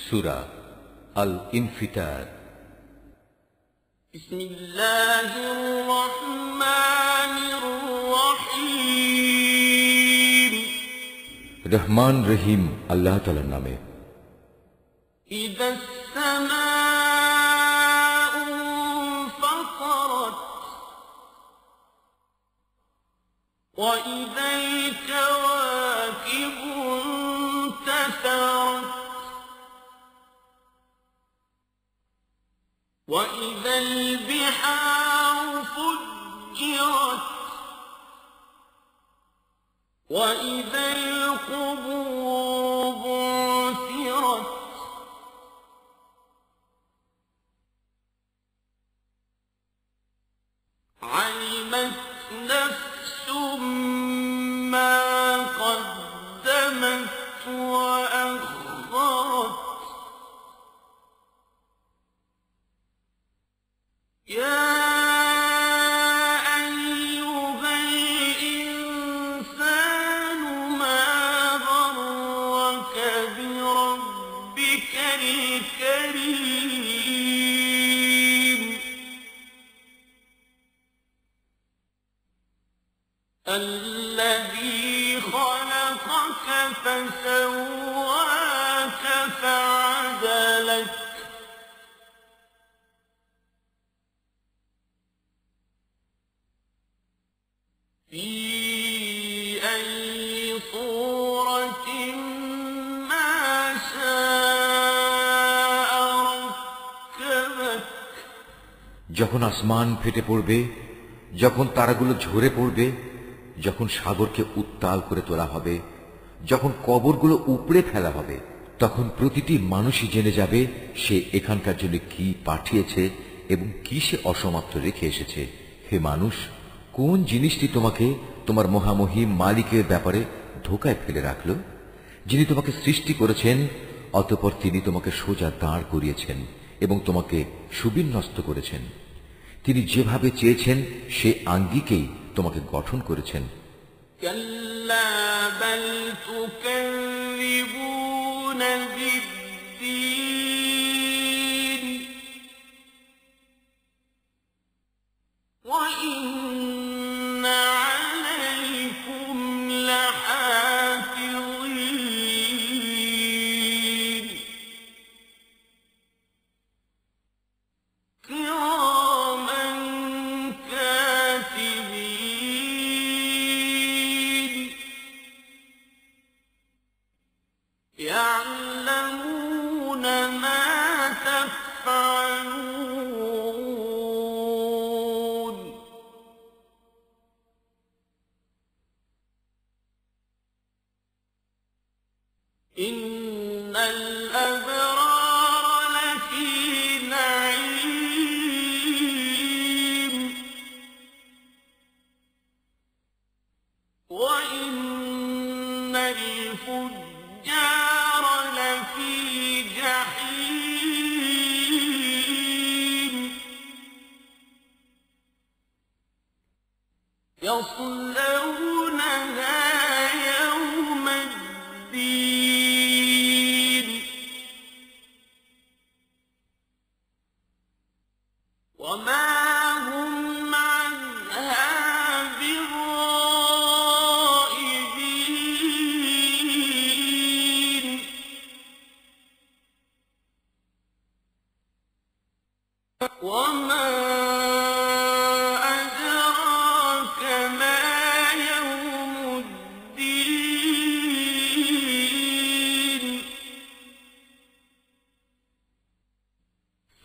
সূরা আল ইনফিতার। বিসমিল্লাহির রহমানির রহিম। রহমান রহিম আল্লাহ তাআলার নামে। ইদাস সামাউ ফাতারাত ওয়া ইদাল কাওয়াকিবু ইনতাসারাত وَإِذَا الْبِحَارُ فُجِّرَتْ وَإِذَا الْقُبُورُ بُعْثِرَتْ عَلِمَتْ نَفْسٌ مَّا قَدَّمَتْ وَأَخَّرَتْ يَا أَيُّهَا الْإِنسَانُ مَا غَرَّكَ بِرَبِّكَ الْكَرِيمِ الَّذِي خَلَقَكَ فَسَوَّاكَ فَعَدَلَكَ في أي صورة ما شاء ركبك। যখন আসমান ফেটে পড়বে, যখন তারাগুলো ঝরে পড়বে, যখন সাগরকে উত্তাল করে তোলা হবে, যখন কবরগুলো উপড়ে ফেলা হবে, তখন প্রতিটি মানুষই জেনে যাবে সে এখানকার জন্য কি পাঠিয়েছে এবং কি সে অসমাপ্ত রেখে এসেছে। হে মানুষ, কোন জিনিসটি তোমাকে তোমার মহামহিম মালিকের ব্যাপারে ধোকায় ফেলে রাখল, যিনি তোমাকে সৃষ্টি করেছেন, অতঃপর তিনি তোমাকে সোজা দাঁড় করিয়েছেন এবং তোমাকে সুবিন্যস্ত করেছেন। তিনি যেভাবে চেয়েছেন সে আঙ্গিকেই তোমাকে গঠন করেছেন। কাল্লা বাল তুকাযিবুনা বিদ্দীন ওয়া ইন্না আলাইকুম লাহাফিযীন কিরামান কাতিবিন ইয়া'লামুনা মা তাফআলুন। ইন্নাল আবরারা লাফি নাঈম ওয়া ইন্নাল ফুজ্জারা লাফি জাহিম يصلونها يوم الدين وما هم عنها بغائبين وما أدراك ما يوم الدين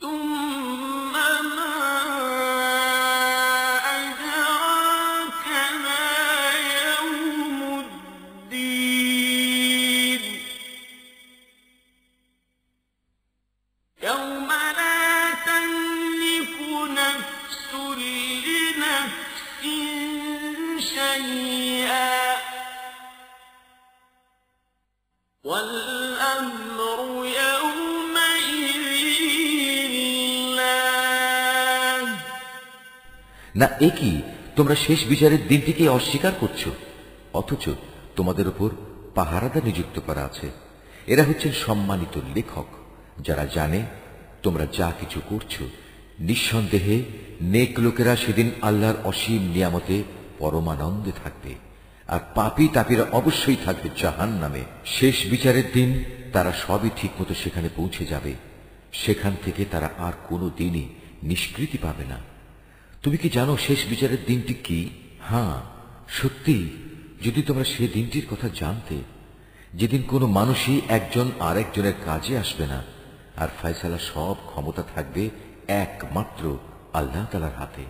ثم ما أدراك ما يوم الدين يوم لا تملك نفس لنفس شيئا والأمر يومئذ لله। না একই তোমরা শেষ বিচারের দিনটিকে অস্বীকার করছো, অথচ তোমাদের উপর পাহারাদার নিযুক্ত করা আছে। এরা হচ্ছেন সম্মানিত লেখক। যারা জানে তোমরা যা কিছু করছো, নিঃসন্দেহে নেক লোকেরা সেদিন আল্লাহর অসীম নিয়ামতে পরমানন্দে থাকবে, আর পাপী তাপীরা অবশ্যই থাকবে জাহান্নামে। শেষ বিচারের দিন তারা সবই ঠিকমতো সেখানে পৌঁছে যাবে, সেখান থেকে তারা আর কোনো দিনই নিষ্কৃতি পাবে না। তুমি কি জানো শেষ বিচারের দিনটি কি? হ্যাঁ, সত্যি, যদি তোমরা সে দিনটির কথা জানতে, যেদিন কোনো মানুষই একজন আর একজনের কাজে আসবে না, আর ফয়সালা সব ক্ষমতা থাকবে একমাত্র আল্লাহ তাআলার হাতে।